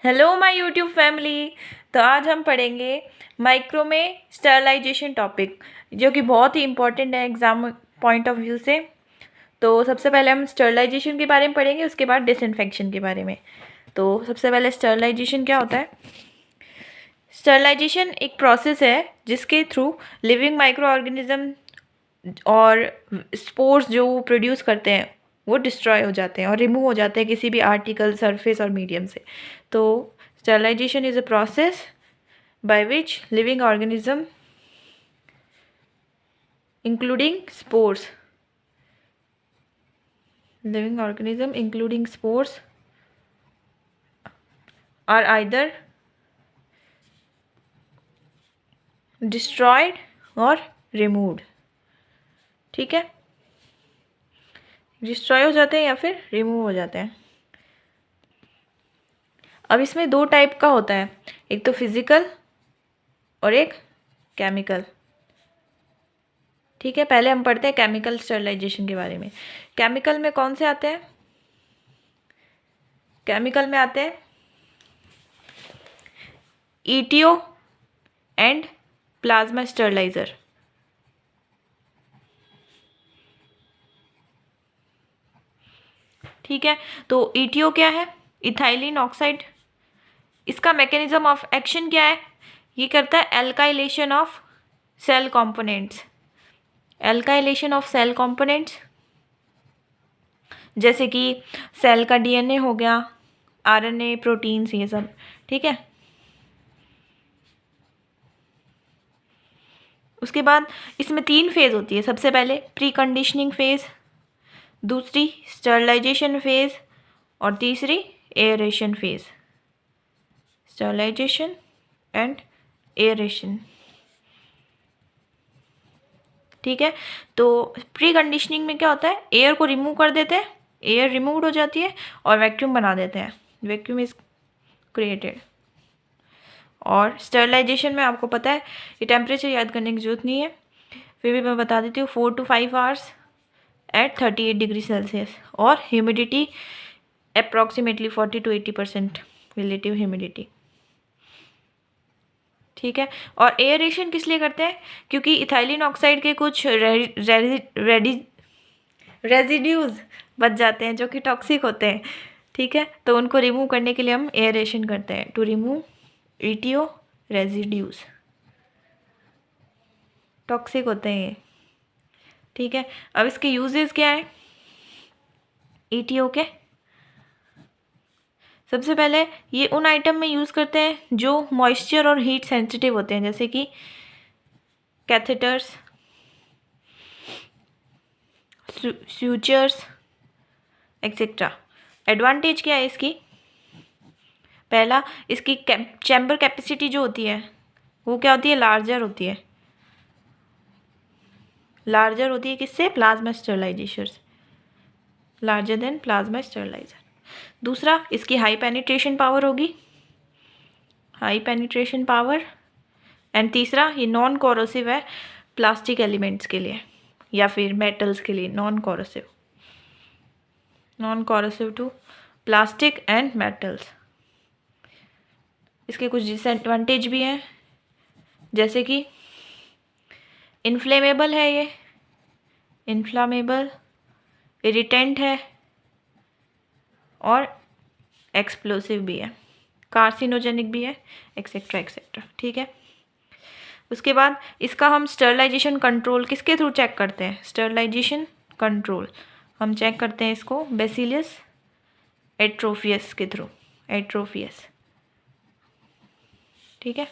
Hello my YouTube family. तो आज हम पढ़ेंगे माइक्रो में स्टरलाइजेशन टॉपिक, जो कि बहुत ही इम्पोर्टेंट है एग्ज़ाम पॉइंट ऑफ व्यू से। तो सबसे पहले हम स्टरलाइजेशन के बारे में पढ़ेंगे, उसके बाद डिसइंफेक्शन के बारे में। तो सबसे पहले स्टरलाइजेशन क्या होता है। स्टरलाइजेशन एक प्रोसेस है जिसके थ्रू लिविंग माइक्रो ऑर्गेनिज्म और स्पोर्स जो वो प्रोड्यूस करते हैं वो डिस्ट्रॉय हो जाते हैं और रिमूव हो जाते हैं किसी भी आर्टिकल, सरफेस और मीडियम से। तो sterilization is a process by which living organism including spores are either destroyed or removed। ठीक है, डिस्ट्रॉय हो जाते हैं या फिर रिमूव हो जाते हैं। अब इसमें दो टाइप का होता है, एक तो फिजिकल और एक केमिकल। ठीक है, पहले हम पढ़ते हैं केमिकल स्टरलाइजेशन के बारे में। केमिकल में कौन से आते हैं? केमिकल में आते हैं ETO एंड प्लाज्मा स्टरलाइजर। ठीक है, तो ETO क्या है? Ethylene oxide. इसका मैकेनिज्म ऑफ एक्शन क्या है? ये करता है alkylation of cell components. Alkylation of cell components जैसे कि सेल का DNA हो गया, RNA, प्रोटीन्स, ये सब। ठीक है, उसके बाद इसमें 3 फेज होती है। सबसे पहले प्री कंडीशनिंग फेज, दूसरी स्टरलाइजेशन फेज और तीसरी aeration phase. Sterilization and aeration. ठीक है, तो प्री कंडीशनिंग में क्या होता है? एयर को रिमूव कर देते हैं, एयर रिमूव हो जाती है और वैक्यूम बना देते हैं। Vacuum is created. और स्टरलाइजेशन में आपको पता है, ये टेम्परेचर याद करने की जरूरत नहीं है, फिर भी मैं बता देती हूँ। 4 to 5 hours at 38 degree Celsius और humidity approximately 40 to 80% relative humidity. ठीक है, और एयरेशन किस लिए करते हैं? क्योंकि इथाइलिन ऑक्साइड के कुछ रेजिड्यूज बच जाते हैं जो कि टॉक्सिक होते हैं। ठीक है, तो उनको रिमूव करने के लिए हम एयरेशन करते हैं, to remove ETO residues. Toxic होते हैं ये। ठीक है, अब इसके यूजेस क्या है ETO के? सबसे पहले ये उन आइटम में यूज़ करते हैं जो मॉइस्चर और हीट सेंसिटिव होते हैं, जैसे कि कैथेटर्स, स्यूचर्स एक्सेट्रा। एडवांटेज क्या है इसकी? पहला, इसकी चैम्बर कैपेसिटी जो होती है वो क्या होती है? लार्जर होती है। लार्जर होती है किससे? Plasma sterilization, larger than plasma sterilizer. दूसरा, इसकी हाई पेनिट्रेशन पावर होगी, हाई पेनिट्रेशन पावर। एंड तीसरा, ये नॉन कोरोसिव है प्लास्टिक एलिमेंट्स के लिए या फिर मेटल्स के लिए। Non corrosive to plastic and metals. इसके कुछ डिसएडवांटेज भी हैं, जैसे कि इन्फ्लेमेबल है, ये इन्फ्लामेबल, इरिटेंट है और एक्सप्लोसिव भी है, कार्सिनोजेनिक भी है, एक्सेट्रा एक्सेट्रा। ठीक है, उसके बाद इसका हम स्टरलाइजेशन कंट्रोल किसके थ्रू चेक करते हैं? स्टरलाइजेशन कंट्रोल हम चेक करते हैं इसको बैसिलस एट्रोफियस के थ्रू, एट्रोफियस। ठीक है,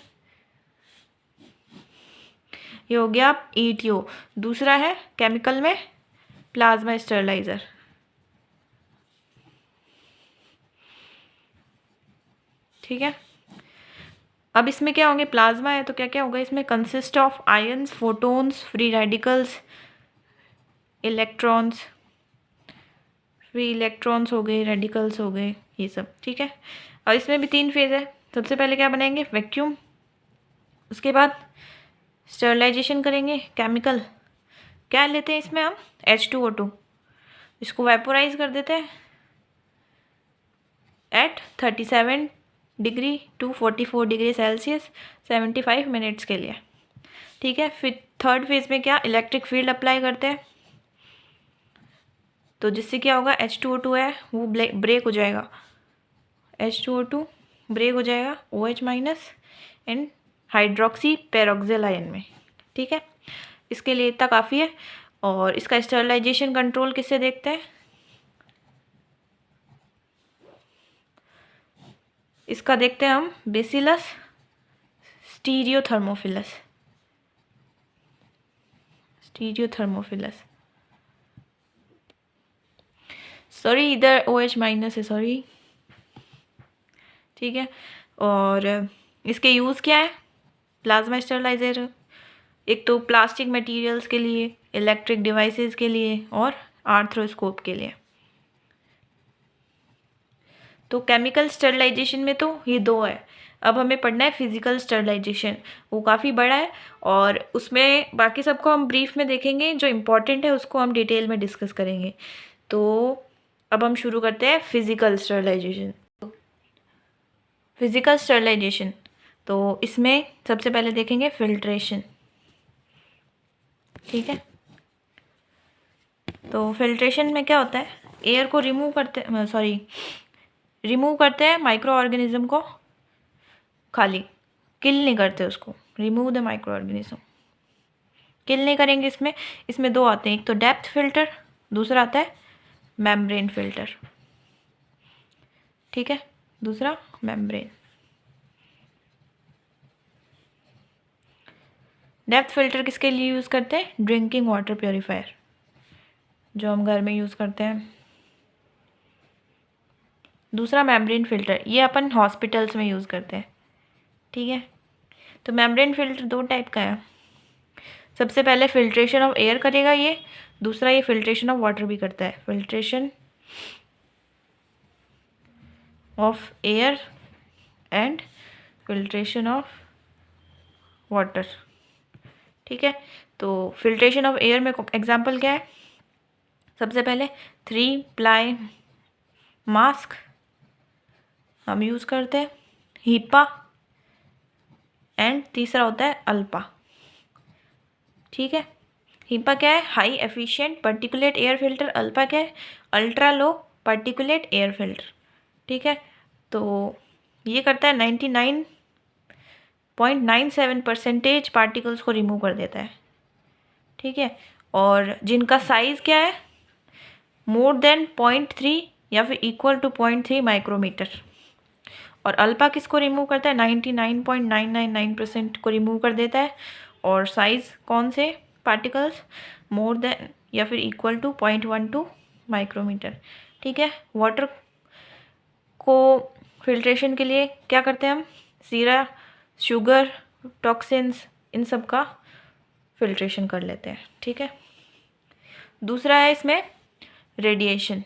ये हो गया ETO। दूसरा है केमिकल में प्लाज्मा स्टरलाइजर। ठीक है, अब इसमें क्या होंगे? प्लाज्मा है तो क्या क्या होगा इसमें? Consist of ions, photons, free radicals, electrons, free electrons हो गए, रेडिकल्स हो गए, ये सब। ठीक है, और इसमें भी 3 फेज है। सबसे पहले क्या बनाएंगे? वैक्यूम। उसके बाद स्टरलाइजेशन करेंगे। केमिकल क्या लेते हैं इसमें हम? H2O2। इसको वेपोराइज कर देते हैं at 37 degree to 44 degree celsius 75 minutes के लिए। ठीक है, फिर थर्ड फेज में क्या, इलेक्ट्रिक फील्ड अप्लाई करते हैं, तो जिससे क्या होगा, H2O2 है वो ब्रेक हो जाएगा, H2O2 ब्रेक हो जाएगा OH minus and hydroxy peroxyl ion में। ठीक है, इसके लिए इतना काफ़ी है। और इसका स्टरलाइजेशन कंट्रोल किससे देखते हैं, इसका देखते हैं हम बेसिलस स्टीरियोथर्मोफिलस, सॉरी इधर OH माइनस है, सॉरी। ठीक है, और इसके यूज़ क्या है, प्लाज्मा स्टरलाइजर, एक तो प्लास्टिक मटेरियल्स के लिए, इलेक्ट्रिक डिवाइसेस के लिए और आर्थ्रोस्कोप के लिए। तो केमिकल स्टरलाइजेशन में तो ये दो है। अब हमें पढ़ना है फिजिकल स्टरलाइजेशन, वो काफ़ी बड़ा है और उसमें बाकी सबको हम ब्रीफ में देखेंगे, जो इम्पोर्टेंट है उसको हम डिटेल में डिस्कस करेंगे। तो अब हम शुरू करते हैं फिजिकल स्टरलाइजेशन। फिजिकल स्टरलाइजेशन, तो इसमें सबसे पहले देखेंगे फिल्ट्रेशन। ठीक है, तो फिल्ट्रेशन में क्या होता है, एयर को रिमूव करते हैं माइक्रो ऑर्गेनिज्म को, खाली किल नहीं करते उसको, रिमूव द माइक्रो ऑर्गेनिज्म, किल नहीं करेंगे। इसमें दो आते हैं, एक तो डेप्थ फिल्टर, दूसरा आता है मेम्ब्रेन फिल्टर। ठीक है, दूसरा मेम्ब्रेन। डेप्थ फिल्टर किसके लिए यूज़ करते हैं, ड्रिंकिंग वाटर प्योरीफायर, जो हम घर में यूज़ करते हैं। दूसरा मेम्ब्रेन फिल्टर, ये अपन हॉस्पिटल्स में यूज़ करते हैं। ठीक है, तो मेम्ब्रेन फिल्टर दो टाइप का है। सबसे पहले फिल्ट्रेशन ऑफ एयर करेगा ये, दूसरा ये फिल्ट्रेशन ऑफ वाटर भी करता है, filtration of air and filtration of water. ठीक है, तो फिल्ट्रेशन ऑफ एयर में एग्जांपल क्या है, सबसे पहले 3 प्लाई मास्क हम यूज़ करते हैं, हीपा एंड तीसरा होता है अल्पा। ठीक है, हीपा क्या है, high efficient particulate air filter, alpha क्या है, ultra low particulate air filter. ठीक है, तो ये करता है 99.97% पार्टिकल्स को रिमूव कर देता है। ठीक है, और जिनका साइज़ क्या है, मोर देन 0.3 या फिर इक्वल टू 0.3 माइक्रोमीटर। और अल्फा किसको रिमूव करता है, 99.999% को रिमूव कर देता है। और साइज़ कौन से पार्टिकल्स, मोर देन या फिर इक्वल टू 0.12 माइक्रोमीटर। ठीक है, वाटर को फिल्ट्रेशन के लिए क्या करते हैं हम, सीरा, शुगर, टॉक्सिन्स, इन सब का फिल्ट्रेशन कर लेते हैं। ठीक है, दूसरा है इसमें रेडिएशन।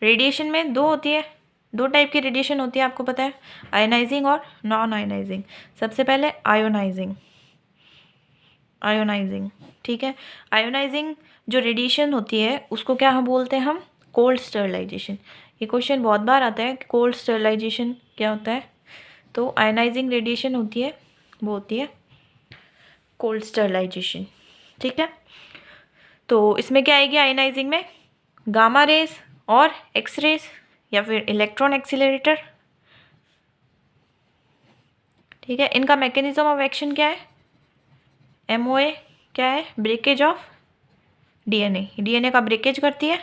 रेडिएशन में दो टाइप की रेडिएशन होती है, आपको पता है, आयोनाइजिंग और नॉन आयोनाइजिंग। सबसे पहले आयोनाइजिंग। ठीक है, आयोनाइजिंग जो रेडिएशन होती है उसको क्या हम बोलते हैं, हम कोल्ड स्टरलाइजेशन। ये क्वेश्चन बहुत बार आता है कि कोल्ड स्टरलाइजेशन क्या होता है, तो आयोनाइजिंग रेडिएशन होती है, वो होती है कोल्ड स्टरलाइजेशन। ठीक है, तो इसमें क्या आएगी आयोनाइजिंग में, गामा रेज और एक्स रेज या फिर इलेक्ट्रॉन एक्सीलरेटर। ठीक है, इनका मैकेनिज्म ऑफ एक्शन क्या है, MOA क्या है, ब्रेकेज ऑफ डीएनए का ब्रेकेज करती है।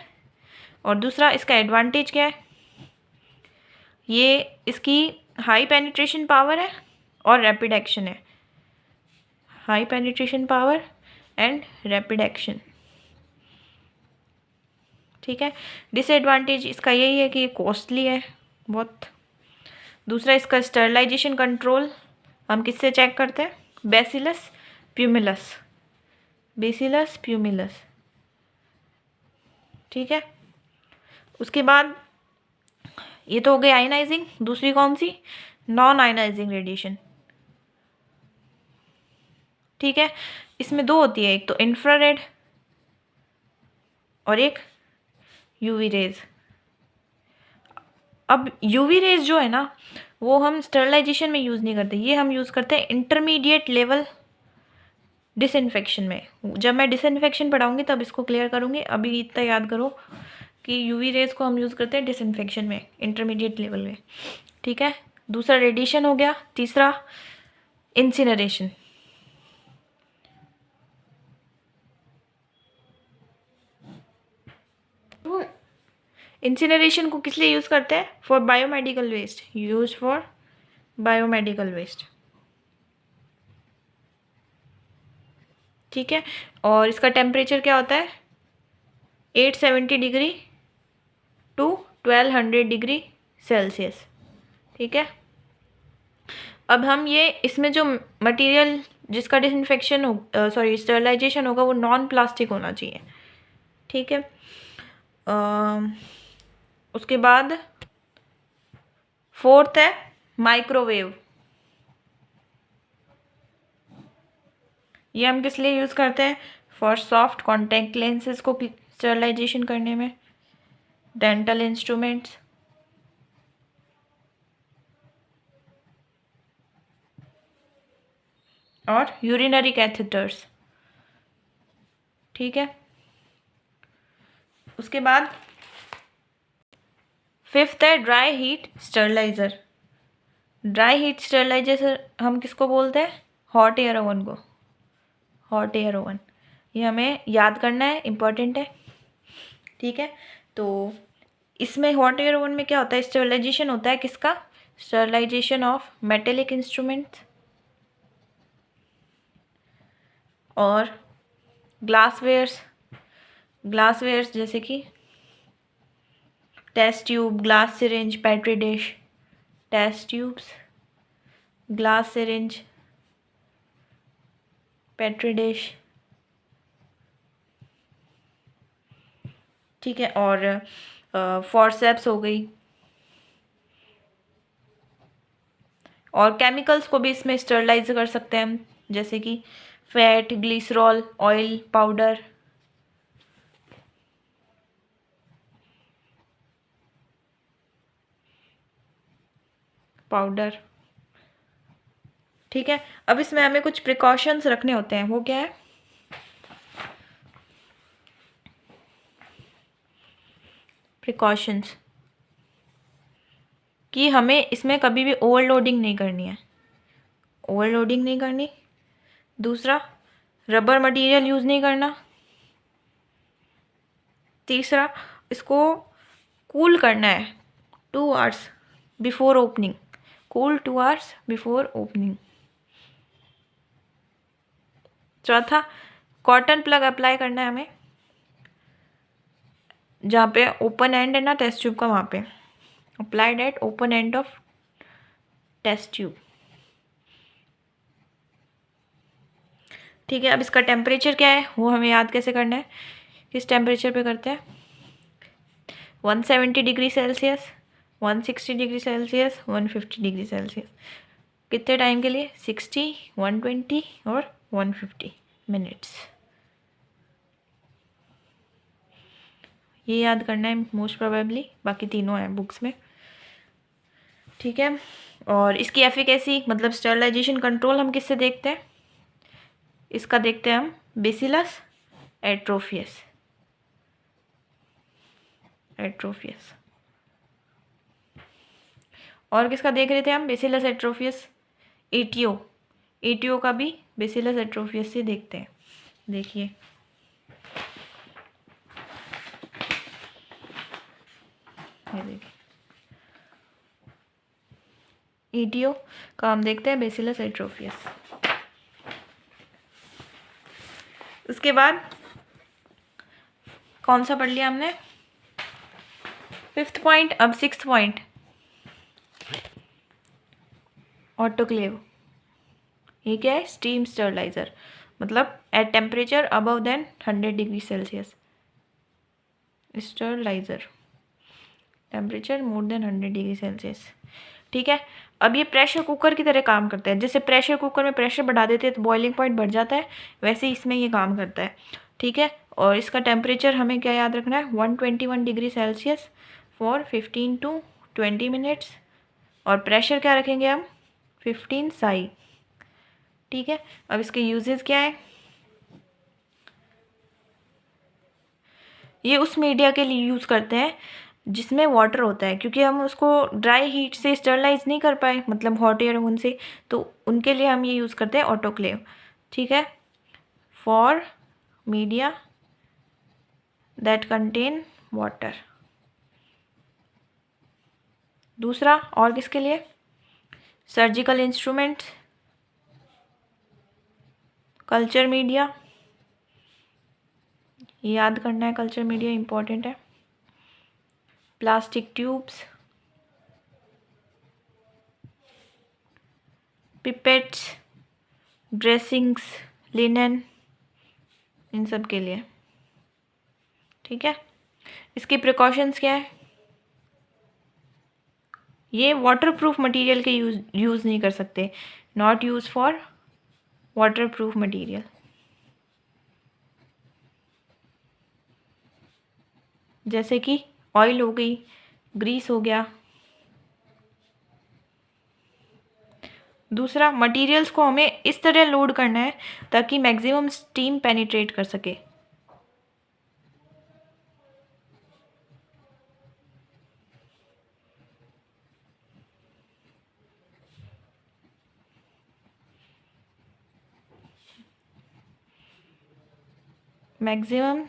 और दूसरा इसका एडवांटेज क्या है, ये इसकी हाई पेनिट्रेशन पावर है और रैपिड एक्शन है, high penetration power and rapid action. ठीक है, डिसएडवांटेज इसका यही है कि ये कॉस्टली है बहुत। दूसरा इसका स्टरलाइजेशन कंट्रोल हम किससे चेक करते हैं, बेसिलस प्यूमिलस। ठीक है, उसके बाद ये तो हो गई आयनाइजिंग, दूसरी कौन सी, नॉन आयनाइजिंग रेडिएशन। ठीक है, इसमें दो होती है, एक तो इंफ्रारेड और एक यूवी रेज। अब यूवी रेज जो है ना वो हम स्टरलाइजेशन में यूज़ नहीं करते, ये हम यूज़ करते हैं इंटरमीडिएट लेवल डिसइंफेक्शन में। जब मैं डिसइंफेक्शन पढ़ाऊँगी तब इसको क्लियर करूँगी, अभी इतना याद करो कि यूवी रेज को हम यूज़ करते हैं डिसइंफेक्शन में, इंटरमीडिएट लेवल में। ठीक है, दूसरा रेडिएशन हो गया। तीसरा इंसिनरेशन। इंसिनरेशन को किस लिए यूज़ करते हैं? For biomedical waste, use for biomedical waste. ठीक है, और इसका टेम्परेचर क्या होता है? 870 डिग्री टू 1200 डिग्री सेल्सियस। ठीक है, अब हम ये इसमें जो मटेरियल जिसका डिसइंफेक्शन हो स्टरलाइजेशन होगा वो नॉन प्लास्टिक होना चाहिए। ठीक है, उसके बाद फोर्थ है माइक्रोवेव। ये हम किस लिए यूज़ करते हैं? फॉर सॉफ्ट कॉन्टैक्ट लेंसेज को स्टरलाइजेशन करने में, डेंटल इंस्ट्रूमेंट्स, और यूरिनरी कैथेटर्स। ठीक है, उसके बाद फिफ्थ है dry heat sterilizer. Dry heat sterilizer हम किसको बोलते हैं? हॉट एयर ओवन को, हॉट एयर ओवन। ये हमें याद करना है, इम्पॉर्टेंट है। ठीक है, तो इसमें हॉट एयर ओवन में क्या होता है? स्टरलाइजेशन होता है किसका? स्टरलाइजेशन ऑफ मेटेलिक इंस्ट्रूमेंट्स और ग्लासवेयर्स जैसे कि test tube, glass syringe, petri dish, test tubes, glass syringe, petri dish. ठीक है, और फॉरसेप्स हो गई। और केमिकल्स को भी इसमें स्टरलाइज कर सकते हैं हम, जैसे कि फैट, ग्लिसरॉल, ऑयल पाउडर। ठीक है, अब इसमें हमें कुछ प्रिकॉशंस रखने होते हैं। वो क्या है? प्रिकॉशंस कि हमें इसमें कभी भी ओवरलोडिंग नहीं करनी है, ओवरलोडिंग नहीं करनी। दूसरा, रबर मटेरियल यूज़ नहीं करना। तीसरा, इसको कूल करना है 2 hours before opening, cool 2 hours before opening. चौथा, कॉटन प्लग अप्लाई करना है हमें, जहाँ पे ओपन एंड है ना टेस्ट ट्यूब का, वहाँ पे applied at open end of test tube. ठीक है, अब इसका टेम्परेचर क्या है वो हमें याद कैसे करना है? किस टेम्परेचर पे करते हैं? 170 degree Celsius, 160 degree Celsius, 150 degree Celsius. कितने टाइम के लिए? 60, 120 और 150 मिनट्स। ये याद करना है मोस्ट प्रोबेबली, बाकी तीनों हैं बुक्स में। ठीक है, और इसकी एफिकेसी मतलब स्टरलाइजेशन कंट्रोल हम किससे देखते हैं? इसका देखते हैं हम बेसिलस एट्रोफियस। और किसका देख रहे थे हम? बेसिलस एट्रोफियस। एटीओ का भी बेसिलस एट्रोफियस से देखते हैं। देखिए, ये देखिए, एटीओ का हम देखते हैं बेसिलस एट्रोफियस। उसके बाद कौन सा पढ़ लिया हमने? 5th point. अब 6th पॉइंट, ऑटोक्लेव। ये क्या है? स्टीम स्टरलाइजर, मतलब at temperature above than 100 degree celsius. Sterilizer temperature more than 100 degree celsius. ठीक है, अब ये प्रेशर कुकर की तरह काम करता है। जैसे प्रेशर कुकर में प्रेशर बढ़ा देते हैं तो बॉइलिंग पॉइंट बढ़ जाता है, वैसे इसमें ये काम करता है। ठीक है, और इसका टेम्परेचर हमें क्या याद रखना है? 121 degree Celsius for 15 to 20 minutes, और प्रेशर क्या रखेंगे हम 15 साई। ठीक है, अब इसके यूजेस क्या है, ये उस मीडिया के लिए यूज़ करते हैं जिसमें वाटर होता है, क्योंकि हम उसको ड्राई हीट से स्टरलाइज नहीं कर पाए, मतलब हॉट एयर उनसे, तो उनके लिए हम ये यूज़ करते हैं ऑटोक्लेव। ठीक है, for media that contain water. दूसरा और किसके लिए, सर्जिकल इंस्ट्रूमेंट्स, कल्चर मीडिया, याद करना है, कल्चर मीडिया इंपॉर्टेंट है, plastic tubes, pipettes, dressings, linen, इन सब के लिए। ठीक है, इसकी प्रिकॉशंस क्या है, ये वाटरप्रूफ मटेरियल के यूज़ नहीं कर सकते, not use for waterproof material. जैसे कि ऑयल हो गई, ग्रीस हो गया। दूसरा, मटेरियल्स को हमें इस तरह लोड करना है ताकि मैक्सिमम स्टीम पेनिट्रेट कर सके। Maximum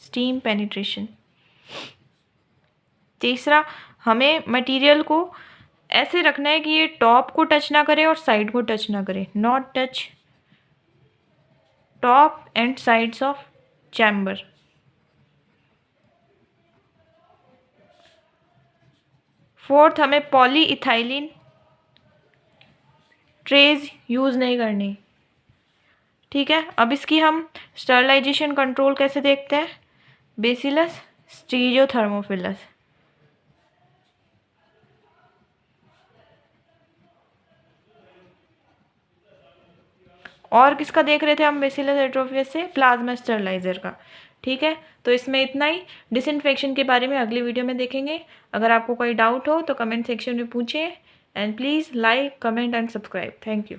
steam penetration. तीसरा, हमें मटेरियल को ऐसे रखना है कि ये टॉप को टच ना करे और साइड को टच ना करे, not touch top and sides of chamber. Fourth, हमें पॉलीइथाइलिन ट्रेज यूज़ नहीं करनी। ठीक है, अब इसकी हम स्टरलाइजेशन कंट्रोल कैसे देखते हैं, बेसिलस स्टीरियोथर्मोफिलस। और किसका देख रहे थे हम बेसिलस एट्रोफियस से, प्लाज्मा स्टरलाइजर का। ठीक है, तो इसमें इतना ही। डिसइंफेक्शन के बारे में अगली वीडियो में देखेंगे। अगर आपको कोई डाउट हो तो कमेंट सेक्शन में पूछें, and please like, comment and subscribe. Thank you.